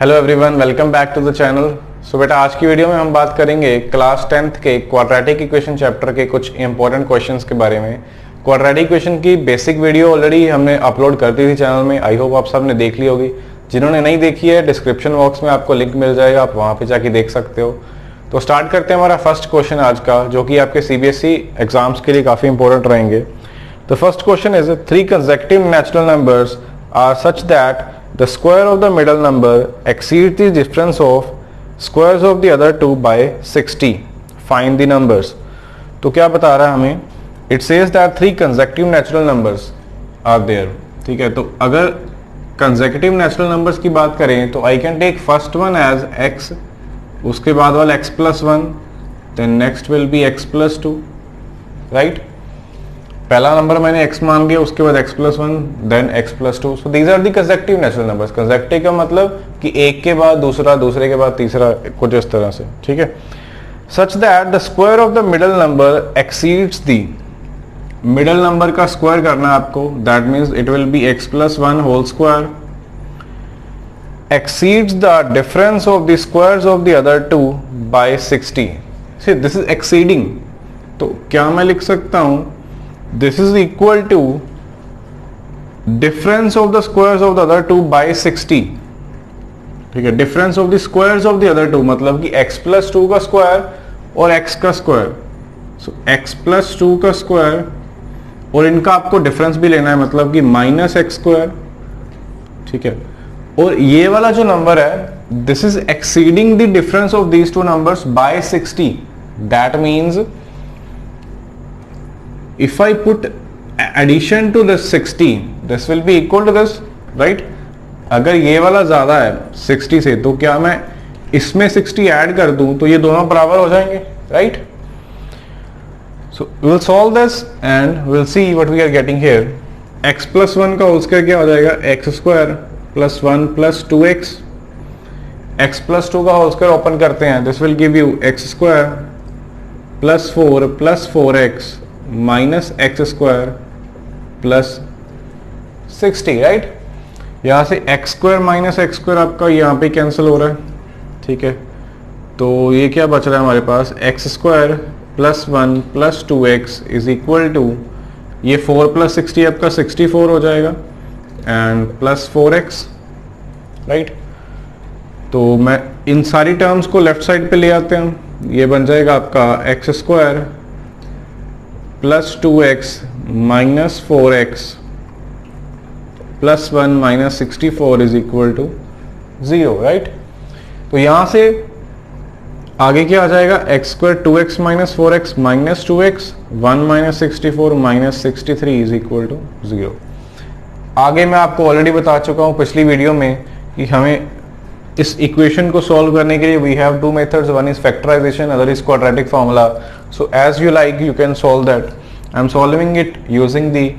Hello everyone, welcome back to the channel. So बेटा, आज की वीडियो में हम बात करेंगे क्लास 10th के क्वाड्रेटिक इक्वेशन चैप्टर के कुछ इंपॉर्टेंट क्वेश्चंस के बारे में। क्वाड्रेटिक इक्वेशन की बेसिक वीडियो ऑलरेडी हमने अपलोड कर दी थी चैनल में। आई होप आप सब ने देख ली होगी। जिन्होंने नहीं देखी है, डिस्क्रिप्शन बॉक्स में आपको लिंक मिल जाएगा, आप वहाँ पे जाके देख सकते हो। तो स्टार्ट करते हैं हमारा फर्स्ट क्वेश्चन आज का, जो कि आपके CBSE एग्जाम्स के लिए काफ़ी इंपॉर्टेंट रहेंगे। The first question is 3 consecutive natural numbers are such that the square of the middle number exceeds the difference of squares of the other two by 60. Find the numbers. तो क्या बता रहा है हमें? It says that 3 consecutive natural numbers are there. ठीक है, तो अगर consecutive natural numbers की बात करें तो I can take first one as x, उसके बाद वाला x plus 1, then next will be x plus 2, right? पहला नंबर मैंने x मान लिया, उसके बाद x plus 1, then x plus 2. So these are the consecutive natural numbers. Consecutive का मतलब कि एक के बाद दूसरा, दूसरे के बाद तीसरा, कुछ इस तरह से, ठीक है। Such that the square of the middle number exceeds the middle number का स्क्वायर करना है आपको, that means it will be x plus 1 whole square exceeds the difference of the squares of the other two by 60. See, this is exceeding. तो क्या मैं लिख सकता हूँ? This is equal to difference of the squares of the other two by 60. ठीक है, difference of the squares of the other two मतलब कि x plus 2 का स्क्वायर और x का स्क्वायर। So x plus 2 का स्क्वायर और इनका आपको डिफरेंस भी लेना है, मतलब कि माइनस एक्स स्क्वायर। ठीक है, और ये वाला जो नंबर है, this is exceeding the difference of these two numbers by 60. That means if I put addition to this 60, this will be equal to this, right? अगर ये वाला ज्यादा है 60 से, तो क्या मैं इसमें 60 ऐड कर दूं तो ये दोनों बराबर हो जाएंगे, right? So we will solve this and we'll see what we are getting here. x plus 1 का होल स्क्वायर क्या हो जाएगा? x square plus 1 plus 2x. x plus 2 का होल स्क्वायर ओपन करते हैं, this will give you x square plus 4 plus 4x minus x square plus 60, right? यहाँ से x square minus x square आपका यहाँ पे कैंसिल हो रहा है, ठीक है। तो ये क्या बच रहा है हमारे पास? X square plus 1 plus 2x is equal to, ये 4 प्लस 60 आपका 64 हो जाएगा एंड प्लस 4x, राइट? तो मैं इन सारी टर्म्स को लेफ्ट साइड पे ले आते हैं, ये बन जाएगा आपका x square plus 2x minus 4x plus 1 minus 64 is equal to 0, right? तो यहां से आगे क्या आ जाएगा? X square 2x minus 4x minus 2x 1 minus 64 minus 63 is equal to 0. आगे मैं आपको ऑलरेडी बता चुका हूं पिछली वीडियो में कि हमें इस इक्वेशन को सॉल्व करने के लिए we have two methods, one is factorization, other is quadratic formula. So as you like you can solve that. I am solving it using the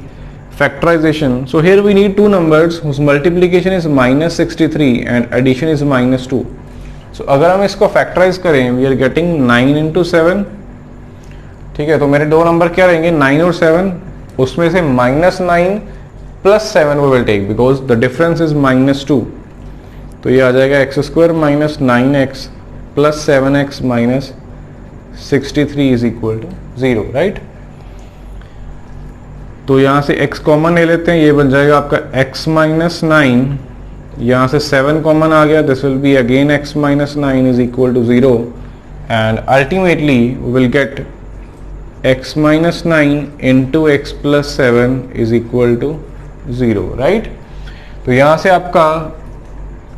factorization. So here we need two numbers whose multiplication is minus 63 and addition is minus 2. So अगर हम इसको factorise करें, we are getting 9 into 7. ठीक है, तो मेरे दो number क्या रहेंगे? 9 और 7. उसमें से minus 9 plus 7 we will take because the difference is minus 2. तो ये आ जाएगा x square minus 9x plus 7x minus 63 is equal to 0, right? तो यहां से x कॉमन ले लेते हैं, ये बन जाएगा आपका x माइनस 9. यहां से 7 कॉमन आ गया, this will be again x minus 9 is equal to 0 and ultimately we will get x minus 9 into x plus 7 is equal to 0, right? तो यहां से आपका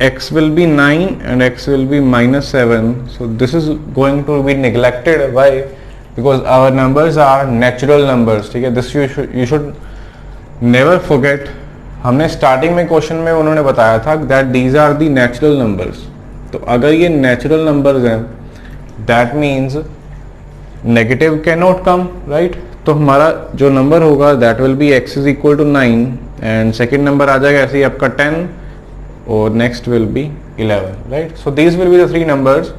x will be 9 and x will be minus 7. So this is going to be neglected. Why? Because our numbers are natural numbers. ठीक है, this you should never forget. हमने starting में question में उन्होंने बताया था that these are the natural numbers. तो अगर ये natural numbers हैं, that means negative cannot come, right? तो हमारा जो नंबर होगा that will be x is equal to 9 and second number आ जाएगा ऐसे ही आपका 10 or next will be 11, right? So these will be the three numbers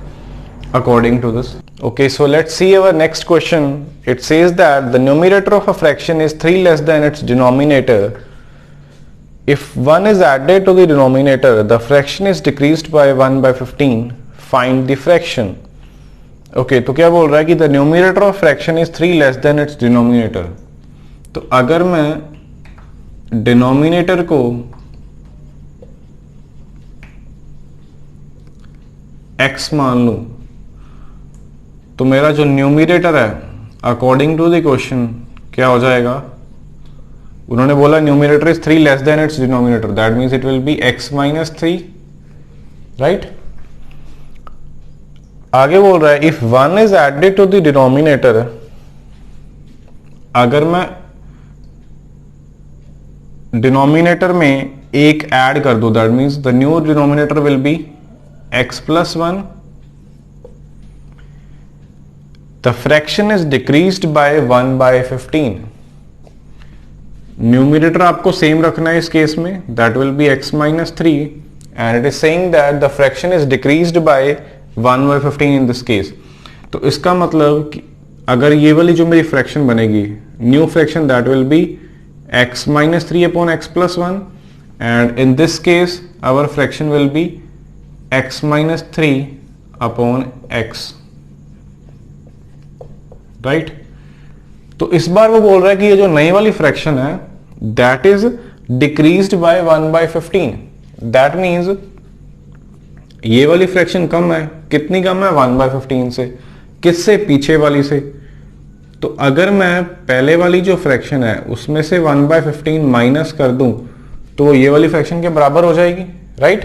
according to this. Okay, so let's see our next question. It says that the numerator of a fraction is 3 less than its denominator if 1 is added to the denominator, the fraction is decreased by 1 by 15. Find the fraction. Okay तो क्या बोल रहा है कि the numerator of fraction is 3 less than its denominator. तो अगर मैं denominator को x मान लूं तो मेरा जो न्यूमरेटर है अकॉर्डिंग टू द क्वेश्चन क्या हो जाएगा. उन्होंने बोला numerator is 3 less than its denominator, that means it will be x minus 3, right. आगे बोल रहा है if 1 is added to the denominator, अगर मैं डिनोमिनेटर में एक ऐड कर दूं that means the new denominator will be x plus 1. The fraction is decreased by 1 by 15. Numerator आपको सेम रखना है इस केस में, that will be x minus 3 and it is saying that the fraction is decreased by 1 by 15 in this case. तो इसका मतलब कि अगर ये वाली जो मेरी फ्रैक्शन बनेगी new fraction that will be x minus 3 upon x plus 1 and in this case our fraction will be x minus 3 upon x, right. तो इस बार वो बोल रहा है कि ये जो नई वाली फ्रैक्शन है that is decreased by 1 by 15. That means ये वाली फ्रैक्शन कम है. कितनी कम है? 1 by 15 से. किससे? पीछे वाली से. तो अगर मैं पहले वाली जो फ्रैक्शन है उसमें से 1 by 15 माइनस कर दूं तो ये वाली फ्रैक्शन के बराबर हो जाएगी, राइट.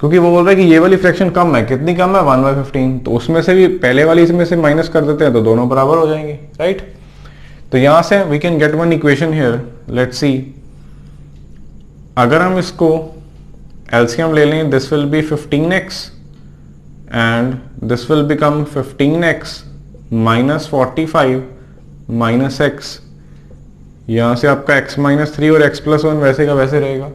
क्योंकि वो बोल रहा है कि ये वाली फ्रैक्शन कम है. कितनी कम है? 1 by 15. तो उसमें से भी पहले वाली में से माइनस कर देते हैं तो दोनों बराबर हो जाएंगे, राइट. तो यहां से we can get one equation here. Let's see, अगर हम इसको एलसीएम ले लें, this will be 15x and this will become 15x minus 45 minus x. यहां से आपका x माइनस 3 और x प्लस 1 वैसे का वैसे रहेगा.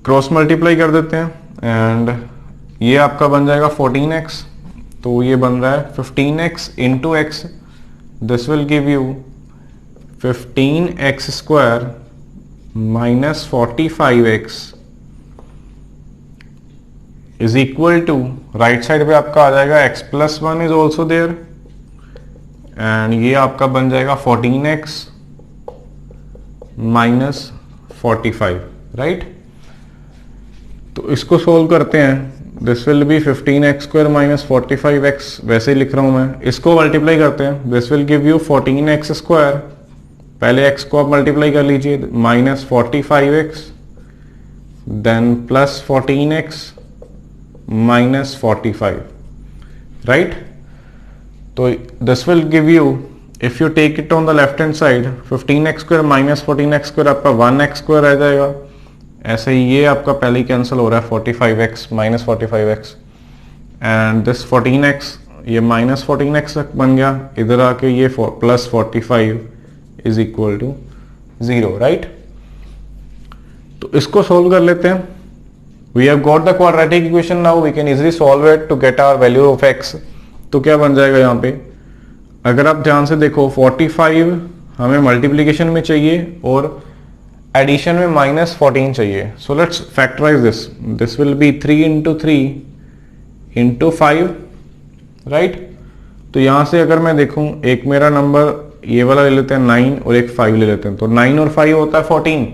क्रॉस मल्टीप्लाई कर देते हैं एंड ये आपका बन जाएगा 14x. तो ये बन रहा है 15x into x. This will give you 15x square minus 45x is equal to, right side पे आपका आ जाएगा x plus 1 is also there and ये आपका बन जाएगा 14x माइनस 45, राइट. तो इसको सोल्व करते हैं. This will be 15x square minus 45x, वैसे ही लिख रहा हूं मैं. इसको मल्टीप्लाई करते हैं. This will give you 14x square, पहले x को आप मल्टीप्लाई कर लीजिए, minus 45x then plus 14x minus 45, right. तो this will give you, if you take it on the left hand side, 15x square minus 14x square आपका 1x square रह जाएगा. ऐसे ही ये आपका पहले ही कैंसिल हो रहा है, 45x minus 45x and this 14x ये माइनस 14x तक बन गया. इधर आके ये plus 45 is equal to 0, right. तो इसको सोल्व कर लेते हैं. We have got the quadratic equation, now we can easily solve it to get our value of x. तो क्या बन जाएगा यहाँ पे, अगर आप ध्यान से देखो 45 हमें मल्टीप्लीकेशन में चाहिए और एडिशन में माइनस 14 चाहिए. So let's factorize this. This will be 3 into 3 into 5, right. तो यहां से अगर मैं देखूं, एक मेरा नंबर ये वाला ले लेते हैं 9 और एक 5 ले लेते हैं. तो 9 और 5 होता है 14.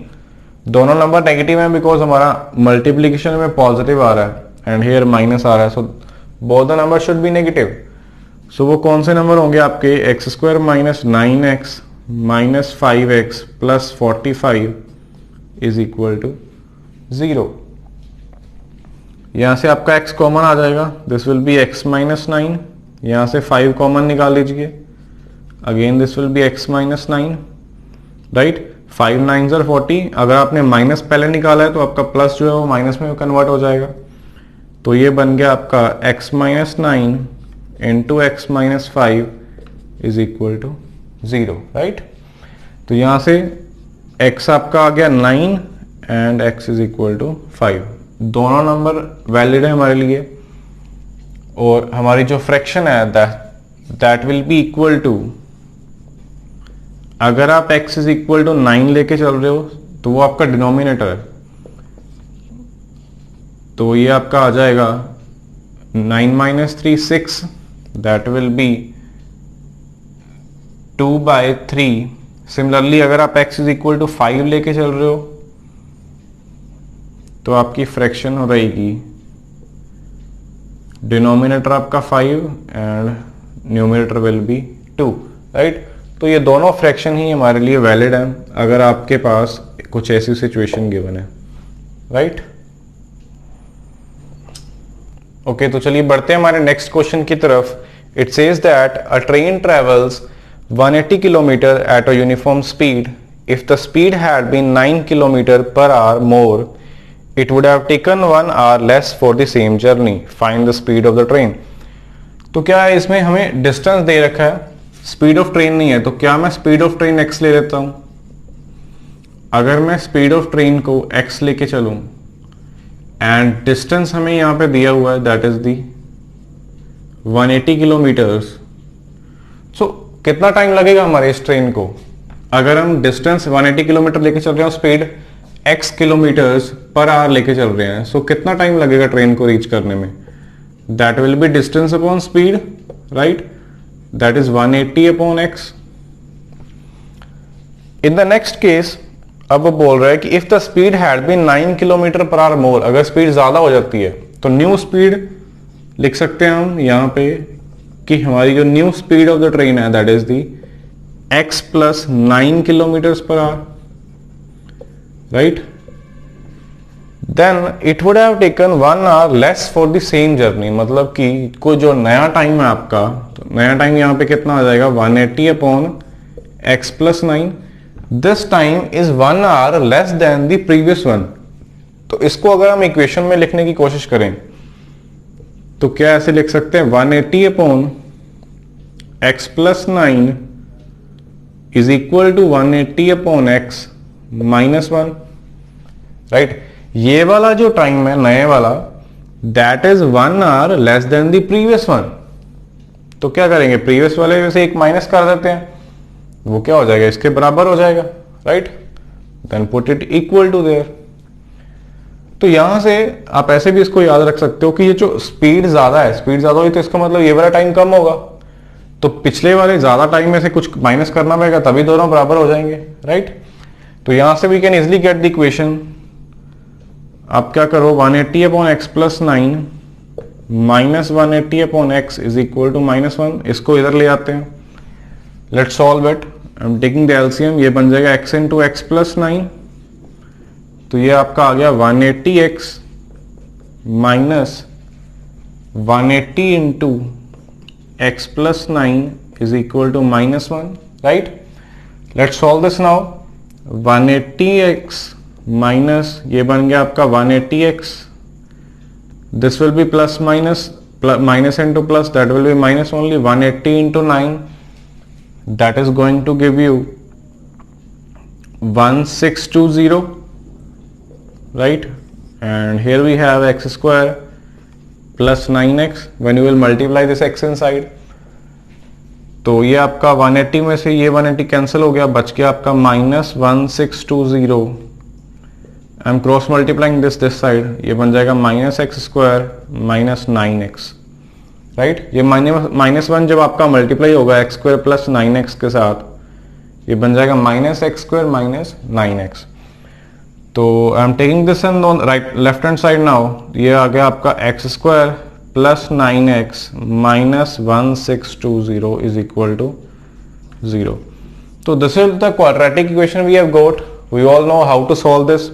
दोनों नंबर नेगेटिव हैं बिकॉज हमारा मल्टीप्लीकेशन में पॉजिटिव आ रहा है एंड हियर माइनस आ रहा है. So both the number should be negative. So वो कौन से नंबर होंगे आपके? X square minus 9x minus 5x plus 45 is equal to 0. यहां से आपका x कॉमन आ जाएगा. This will be x minus 9. यहां से 5 कॉमन निकाल लीजिए. Again this will be x minus 9, right. 5 9s are 40. अगर आपने माइनस पहले निकाला है तो आपका प्लस जो है वो माइनस में कन्वर्ट हो जाएगा. तो ये बन गया आपका x minus 9 into x minus 5 is equal to 0, right. तो यहां से x आपका आ गया 9 and x is equal to 5. दोनों नंबर वैलिड है हमारे लिए और हमारी जो फ्रैक्शन है that will be equal to अगर आप x इज इक्वल टू 9 लेके चल रहे हो तो वो आपका डिनोमिनेटर है, तो ये आपका आ जाएगा 9 minus 3 6, that will B 2/3। Similarly अगर आप x इज इक्वल टू 5 लेके चल रहे हो तो आपकी फ्रैक्शन हो रहेगी, डिनोमिनेटर आपका 5 and numerator will be 2, right. तो ये दोनों फ्रैक्शन ही हमारे लिए वैलिड हैं अगर आपके पास कुछ ऐसी सिचुएशन गिवन है, राइट। ओके, तो चलिए बढ़ते हैं हमारे नेक्स्ट क्वेश्चन की तरफ। It says that a train travels 180 kilometer at a uniform speed. If the speed had been 9 kilometre per hour more, it would have taken 1 hour less for the same journey. Find the speed of the train. तो क्या है, इसमें हमें distance दे रखा है, speed of train नहीं है, तो क्या मैं स्पीड ऑफ ट्रेन x ले लेता हूं। अगर मैं स्पीड ऑफ ट्रेन को x लेके चलूं एंड डिस्टेंस हमें यहां पे दिया हुआ है दैट इज दी 180 किलोमीटर्स, सो कितना टाइम लगेगा हमारे इस ट्रेन को। अगर हम डिस्टेंस 180 किलोमीटर लेके चल रहे हैं, speed x kilometres per our लेके चल रहे हैं, सो कितना टाइम लगेगा ट्रेन को रीच करने में। That will be distance upon speed, right, that is 180 upon x। In the next case अब वो बोल रहा है कि if the speed had been 9 kilometre per hour more, अगर स्पीड ज्यादा हो जाती है तो न्यू स्पीड लिख सकते हैं हम यहां पे कि हमारी जो new speed of the train है that is the x plus 9 kilometre per hour, right, then it would have taken 1 hour less for the same journey। मतलब कि कोई जो नया टाइम है आपका, तो नया टाइम यहां पे कितना आ जाएगा 180 upon x plus 9। This time is 1 hour less than the previous one. तो इसको अगर हम इक्वेशन में लिखने की कोशिश करें तो क्या ऐसे लिख सकते हैं 180 upon x plus 9 is equal to 180 upon x minus 1, right. ये वाला जो टाइम है नए वाला that is 1 hour less than the previous one. तो क्या करेंगे, प्रीवियस वाले में से एक माइनस कर देते हैं, वो क्या हो जाएगा, इसके बराबर हो जाएगा, right. Then put it equal to there. तो यहां से आप ऐसे भी इसको याद रख सकते हो कि ये जो स्पीड ज्यादा है, स्पीड ज्यादा हुई तो इसका मतलब ये वाला टाइम कम होगा, तो पिछले वाले ज्यादा टाइम में से कुछ माइनस करना पड़ेगा तभी दोनों बराबर हो जाएंगे, राइट। तो यहां से we can easily get the equation. आप क्या करो 180 upon x plus 9 minus 180 upon x is equal to -1। इसको इधर ले आते हैं, let's solve it. I am taking the LCM, ये बन जाएगा x इंटू एक्स प्लस 9, तो ये आपका आ गया 180x minus 180 into x plus 9 is equal to -1, right. Let's solve this now. 180x minus ये बन गया आपका 180x, this will be plus minus, minus into plus, that will be minus only 180 into 9, that is going to give you 1620, right, and here we have x square plus 9x when you will multiply this x inside। तो ये आपका 180 में से ये 180 cancel हो गया, बच गया आपका -1620। I am cross multiplying this side, ये बन जाएगा -x² माइनस 9x, राइट। ये -1 जब आपका मल्टीप्लाई होगा x² प्लस 9x के साथ, ये बन जाएगा -x² माइनस 9x। तो I am taking this on right left hand side now, ये आ गया आपका x² plus 9x minus 1620 is equal to 0। तो this is the quadratic equation we have got, we all know how to solve this.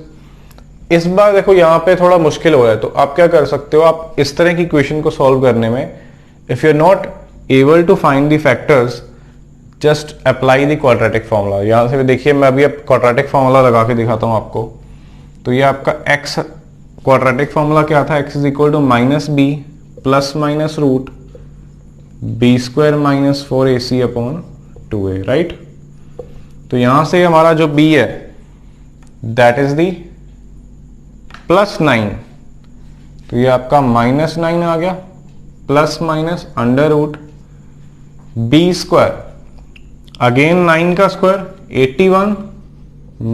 इस बार देखो यहाँ पे थोड़ा मुश्किल हो रहा है, तो आप क्या कर सकते हो, आप इस तरह की इक्वेशन को सॉल्व करने में if you are not able to find the factors, just apply the quadratic formula. यहां से भी देखिए, मैं अभी अब क्वाड्रेटिक फॉर्मूला लगा के दिखाता हूं आपको। तो ये आपका x क्वाड्रेटिक फॉर्मूला क्या था, x is equal to -b plus minus root b² minus 4ac upon 2a, right. तो यहां से हमारा जो b है दैट इज दी +9, तो ये आपका -9 आ गया, plus minus under root b²। Again 9 का स्क्वायर 81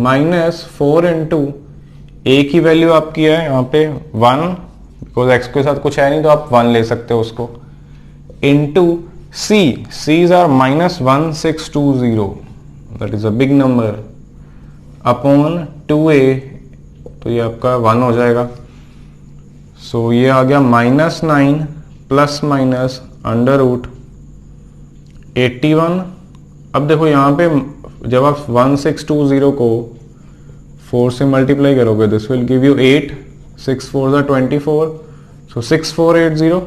माइनस 4 इंटू ए की वैल्यू आपकी है यहाँ पे 1, बिकॉज एक्स के साथ कुछ है नहीं तो आप 1 ले सकते हो उसको, into c, c's are -1620, that is a big number, upon 2a, तो ये आपका 1 हो जाएगा। सो ये आ गया -9 प्लस माइनस अंडर रूट 81। अब देखो यहाँ पे जब आप 1620 को 4 से मल्टीप्लाई करोगे दिस विल गिव यू 8, 6 4 24, सो 6480।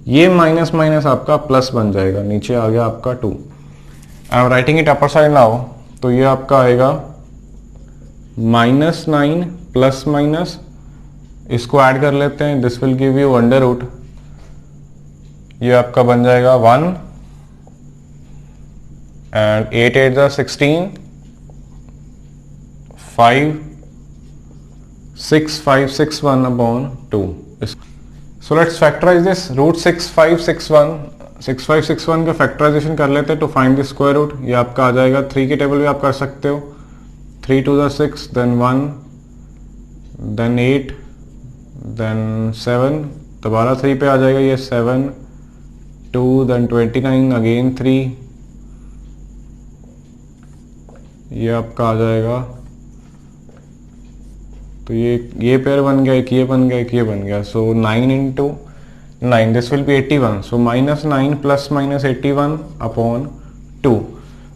ये माइनस माइनस आपका प्लस बन जाएगा, नीचे आ गया आपका 2। I am writing it upper side now, तो ये आपका आएगा -9 प्लस माइनस, इसको ऐड कर लेते हैं, this will give you under root, ये आपका बन जाएगा 1 एंड 8 8 16, 5 6 5 6 1 अपॉन 2। So let's factorize this, root 6561 का फैक्टराइजेशन कर लेते हैं to find the square root. ये आपका आ जाएगा 3 के टेबल भी आप कर सकते हो, 3 2 6, देन 1, देन 8, देन 7, दोबारा 3 पे आ जाएगा, ये 7 2, देन 29, अगेन 3, ये आपका आ जाएगा, तो ये पेयर बन गया, एक ये बन गया, एक ये बन गया, सो 9 into 9, this will B 81, so -9 plus minus 81 upon 2।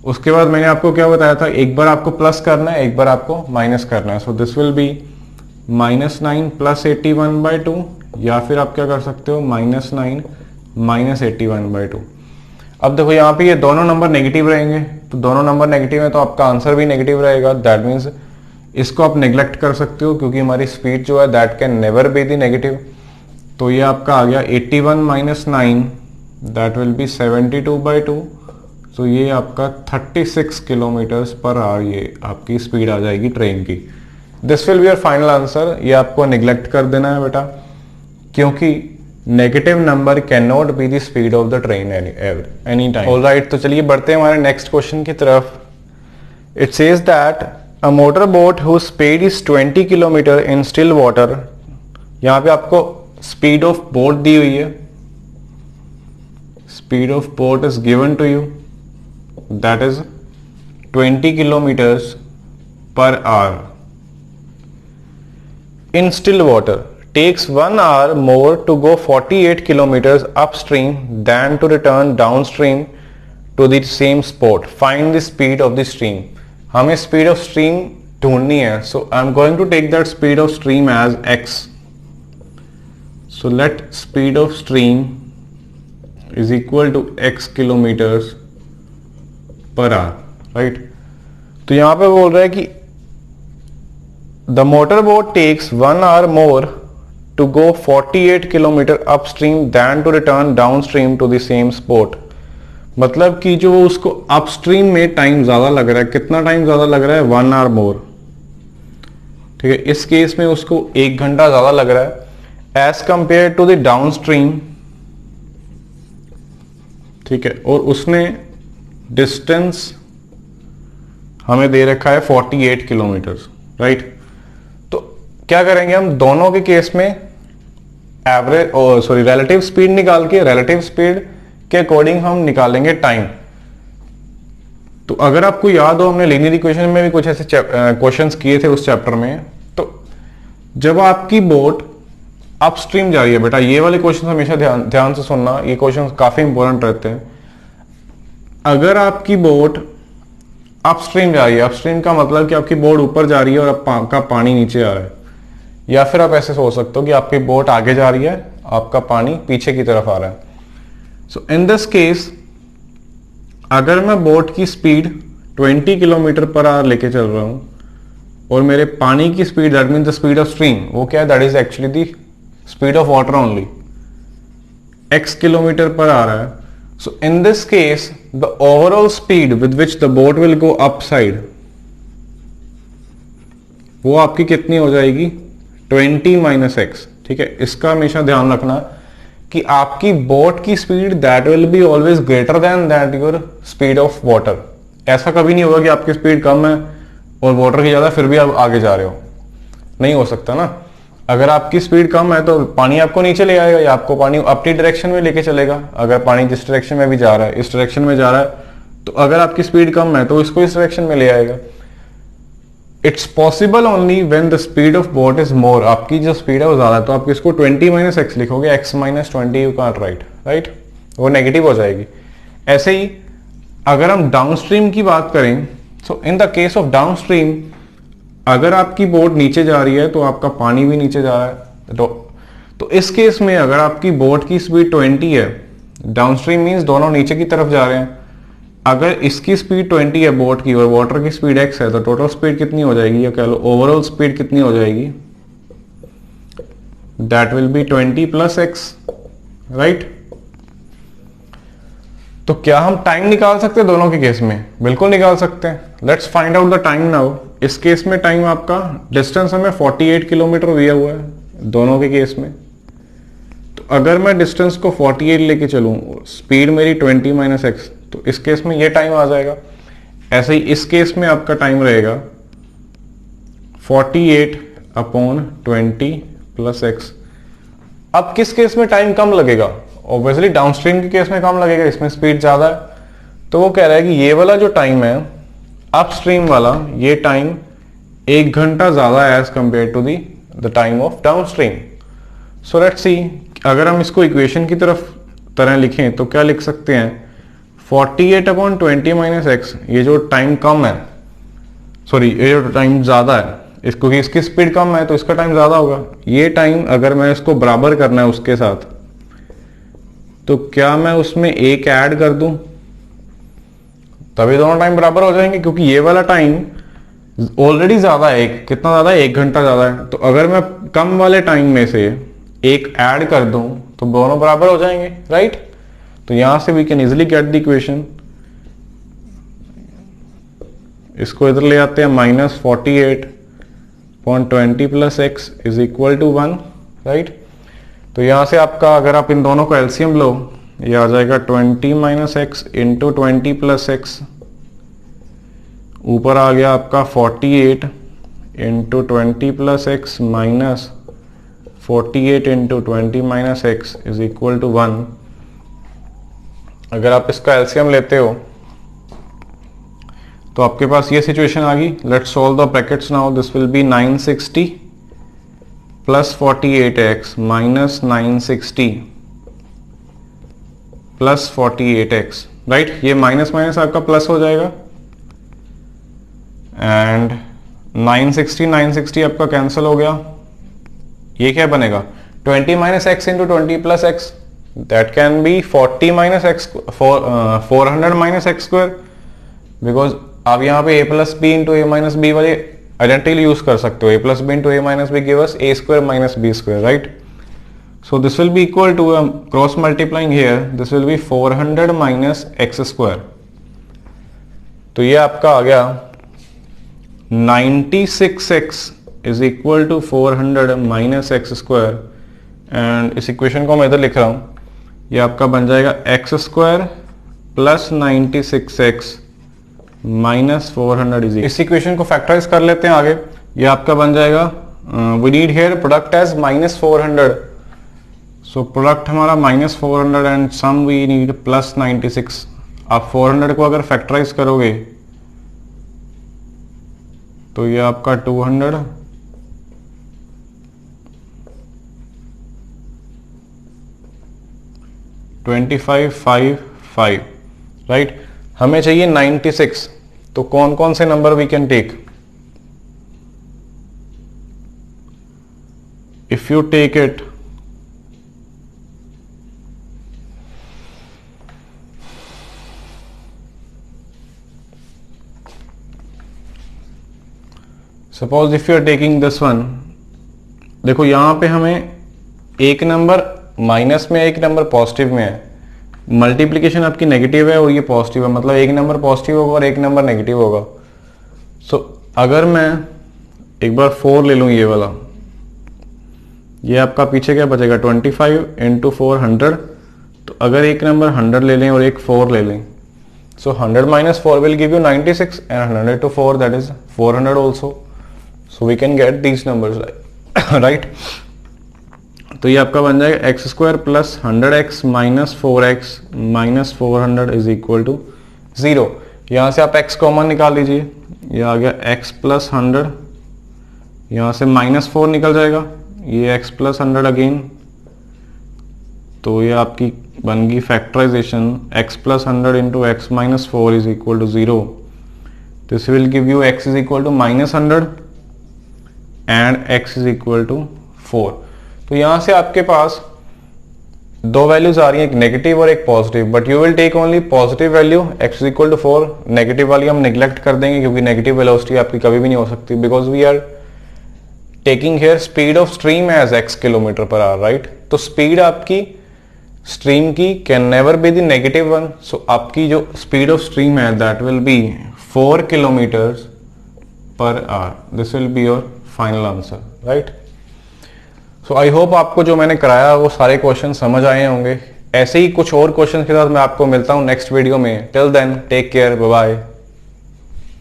उसके बाद मैंने आपको क्या बताया था, एक बार आपको प्लस करना है, एक बार आपको माइनस करना है, सो दिस विल बी -9 प्लस 81/2, या फिर आप क्या कर सकते हो -9 माइनस 81/2। अब देखो यहाँ पे ये दोनों नंबर नेगेटिव रहेंगे, तो दोनों नंबर नेगेटिव है तो आपका आंसर भी नेगेटिव रहेगा, दैट मीन्स इसको आप नेग्लेक्ट कर सकते हो, क्योंकि हमारी स्पीड जो है that can never be the negative. तो ये आपका आ गया 81 माइनस 9, दैट विल बी 72/2, तो ये आपका 36 किलोमीटर्स पर आवर ये आपकी स्पीड आ जाएगी ट्रेन की। This will be your final answer. ये आपको नेग्लेक्ट कर देना है बेटा, क्योंकि negative number can not be the speed of the train any time. Alright, तो चलिए बढ़ते हैं हमारे नेक्स्ट क्वेश्चन की तरफ। It says that a motor boat whose speed is 20 kilometer in still water, यहाँ पे आपको स्पीड ऑफ बोट दी हुई है, speed of boat is given to you, that is 20 kilometres per our in still water, takes 1 hour more to go 48 kilometers upstream than to return downstream to the same spot. Find the speed of the stream. हमें speed of stream ढूंढनी है, so I'm going to take that speed of stream as x. So let speed of stream is equal to x kilometers per hour, right? तो यहाँ पे बोल रहा है कि The motorboat takes 1 hour more to go 48 kilometre upstream than to return downstream to the same spot. मतलब कि जो उसको अपस्ट्रीम में टाइम ज्यादा लग रहा है, कितना टाइम ज्यादा लग रहा है, 1 hour more, ठीक है। इस केस में उसको 1 घंटा ज्यादा लग रहा है as compare to the downstream, ठीक है। और उसने डिस्टेंस हमें दे रखा है 48 किलोमीटर, राइट। क्या करेंगे हम दोनों के केस में एवरेज रिलेटिव स्पीड निकाल के रिलेटिव स्पीड के अकॉर्डिंग हम निकालेंगे टाइम। तो अगर आपको याद हो, हमने लीनियर इक्वेशन में भी कुछ ऐसे क्वेश्चंस किए थे उस चैप्टर में। तो जब आपकी बोट अपस्ट्रीम जा रही है बेटा, ये वाले क्वेश्चन हमेशा ध्यान से सुनना, ये क्वेश्चन काफी इंपॉर्टेंट रहते हैं। अगर आपकी बोट अपस्ट्रीम जा रही है, अपस्ट्रीम का मतलब कि आपकी बोट ऊपर जा रही है और आपका पानी नीचे आ रहा है, या फिर आप ऐसे सोच सकते हो कि आपकी बोट आगे जा रही है, आपका पानी पीछे की तरफ आ रहा है। सो इन दिस केस अगर मैं बोट की स्पीड 20 किलोमीटर पर आवर लेके चल रहा हूं और मेरे पानी की speed, that mean the speed of stream, वो क्या है, that is actually the speed of water only, x kilometre per आ रहा है। So in this case the overall speed with which the boat will go up side, वो आपकी कितनी हो जाएगी, 20 - x, ठीक है। इसका हमेशा ध्यान रखना कि आपकी बोट की speed that will be always greater than that your speed of water. ऐसा कभी नहीं होगा कि आपकी स्पीड कम है और वाटर की ज्यादा फिर भी आप आगे जा रहे हो, नहीं हो सकता ना। अगर आपकी स्पीड कम है तो पानी आपको नीचे ले आएगा या आपको पानी अपनी डायरेक्शन में लेके चलेगा। अगर पानी जिस डायरेक्शन में भी जा रहा है, इस डायरेक्शन में जा रहा है, तो अगर आपकी स्पीड कम है तो इसको इस डायरेक्शन में ले आएगा। It's possible only when the speed of boat is more. आपकी जो स्पीड है वो ज्यादा है तो आप इसको 20 माइनस एक्स लिखोगे, x minus 20 you can't right, right, वो नेगेटिव हो जाएगी। ऐसे ही अगर हम डाउनस्ट्रीम की बात करें, so in the case of downstream, अगर आपकी बोट नीचे जा रही है तो आपका पानी भी नीचे जा रहा है, तो इस केस में अगर आपकी बोट की स्पीड 20 है, डाउनस्ट्रीम मींस दोनों नीचे की तरफ जा रहे हैं, अगर इसकी स्पीड 20 है बोट की और वाटर की स्पीड x है, तो टोटल स्पीड कितनी हो जाएगी, या कह लो ओवरऑल स्पीड कितनी हो जाएगी, that will B 20 plus x, right. तो क्या हम टाइम निकाल सकते हैं दोनों के केस में? बिल्कुल निकाल सकते हैं। Let's find out the time now. इस केस में टाइम आपका, डिस्टेंस हमें 48 किलोमीटर दिया हुआ है दोनों के केस में। तो अगर मैं डिस्टेंस को 48 लेके चलूं, स्पीड मेरी 20 माइनस एक्स, तो इस केस में ये टाइम आ जाएगा। ऐसे ही इस केस में आपका टाइम रहेगा 48 अपॉन 20 प्लस एक्स। अब किस केस में टाइम कम लगेगा? ऑब्वियसली डाउनस्ट्रीम के केस में कम लगेगा, इसमें स्पीड ज्यादा है। तो वो कह रहा है कि ये वाला जो टाइम है अपस्ट्रीम वाला, ये टाइम 1 घंटा ज्यादा है as compare to the time of downstream. So let's see, अगर हम इसको इक्वेशन की तरह लिखें तो क्या लिख सकते हैं, 48 अपॉन 20 माइनस एक्स, ये जो टाइम कम है, सॉरी ये जो टाइम ज्यादा है, इसको कि इसकी स्पीड कम है तो इसका टाइम ज्यादा होगा। ये टाइम अगर मैं इसको बराबर करना है उसके साथ, तो क्या मैं उसमें एक ऐड कर दूं, तभी दोनों टाइम बराबर हो जाएंगे, क्योंकि ये वाला टाइम ऑलरेडी ज्यादा है, कितना ज्यादा है, 1 घंटा ज्यादा है। तो अगर मैं कम वाले टाइम में से एक ऐड कर दूं तो दोनों बराबर हो जाएंगे, राइट। तो यहां से we can easily get the equation. इसको इधर ले आते हैं, minus 48.20 plus x is equal to 1, right. तो यहां से आपका, अगर आप इन दोनों को एलसीएम लो, ये आ जाएगा 20 minus x into 20 plus x, ऊपर आ गया आपका 48 into 20 plus x minus 48 into 20 minus x is equal to 1। अगर आप इसका एलसीएम लेते हो तो आपके पास ये सिचुएशन आ गई। Let's solve the brackets now. This will B 960 plus 48x minus 960 plus 48x, right. ये माइनस माइनस आपका प्लस हो जाएगा एंड 960 आपका कैंसिल हो गया। ये क्या बनेगा, 20 minus x into 20 plus x, that can be 40 minus x, 400 minus x square, because आप यहाँ पे a plus b into a minus b वाले आइडेंटिटी यूज कर सकते हो। a plus b into a minus b give us a square minus b square, right. So this will be equal to, cross multiplying here, this will be 400 minus x square. तो ये आपका आ गया 96x is equal to 400 minus x square. And इस equation को मैं इधर लिख रहा हूं, ये आपका बन जाएगा x square plus 96x minus 400 is. इस इक्वेशन को फैक्टराइज कर लेते हैं आगे। ये आपका बन जाएगा, we need here product as minus 400, so product हमारा minus 400 and sum we need plus 96। आप 400 को अगर फैक्टराइज करोगे तो ये आपका 200 2555, राइट। हमें चाहिए 96, तो कौन कौन से number we can take? If you take it, suppose if you are taking this one, देखो यहां पे हमें एक नंबर माइनस में, एक नंबर पॉजिटिव में है। मल्टीप्लिकेशन आपकी नेगेटिव है और ये पॉजिटिव है, मतलब एक नंबर पॉजिटिव होगा और एक नंबर नेगेटिव होगा। सो अगर मैं एक बार 4 ले लूं ये वाला, ये आपका पीछे क्या बचेगा 25 इंटू 400। तो अगर एक नंबर 100 ले लें और एक 4 ले लें, so 100 minus 4 will give you 96 and 100 to 4 that is 400 also. So we can get these numbers right. तो ये आपका बन जाएगा x square plus 100x minus 4x minus 400 is equal to 0। यहाँ से आप x कॉमन निकाल लीजिए, ये आ गया x प्लस 100, यहाँ से माइनस 4 निकल जाएगा, ये x प्लस 100 अगेन, तो ये आपकी बन गई factorization x plus 100 into x minus 4 is equal to 0। This will give you x is equal to minus 100 and x is equal to 4। तो यहां से आपके पास दो वैल्यूज आ रही हैं, एक नेगेटिव और एक positive, but you will take only positive value x is equal to 4। Negative वाली हम नेग्लेक्ट कर देंगे क्योंकि नेगेटिव वेलोसिटी आपकी कभी भी नहीं हो सकती, because we are taking here speed of stream as x kilometre per hour, right. तो स्पीड आपकी स्ट्रीम की can never be the negative one, so आपकी जो स्पीड ऑफ स्ट्रीम है that will be 4 kilometres per hour. This will be your final answer, right. So I hope आपको जो मैंने कराया वो सारे क्वेश्चन समझ आए होंगे। ऐसे ही कुछ और क्वेश्चन के साथ मैं आपको मिलता हूं नेक्स्ट वीडियो में। Till then take care, bye bye.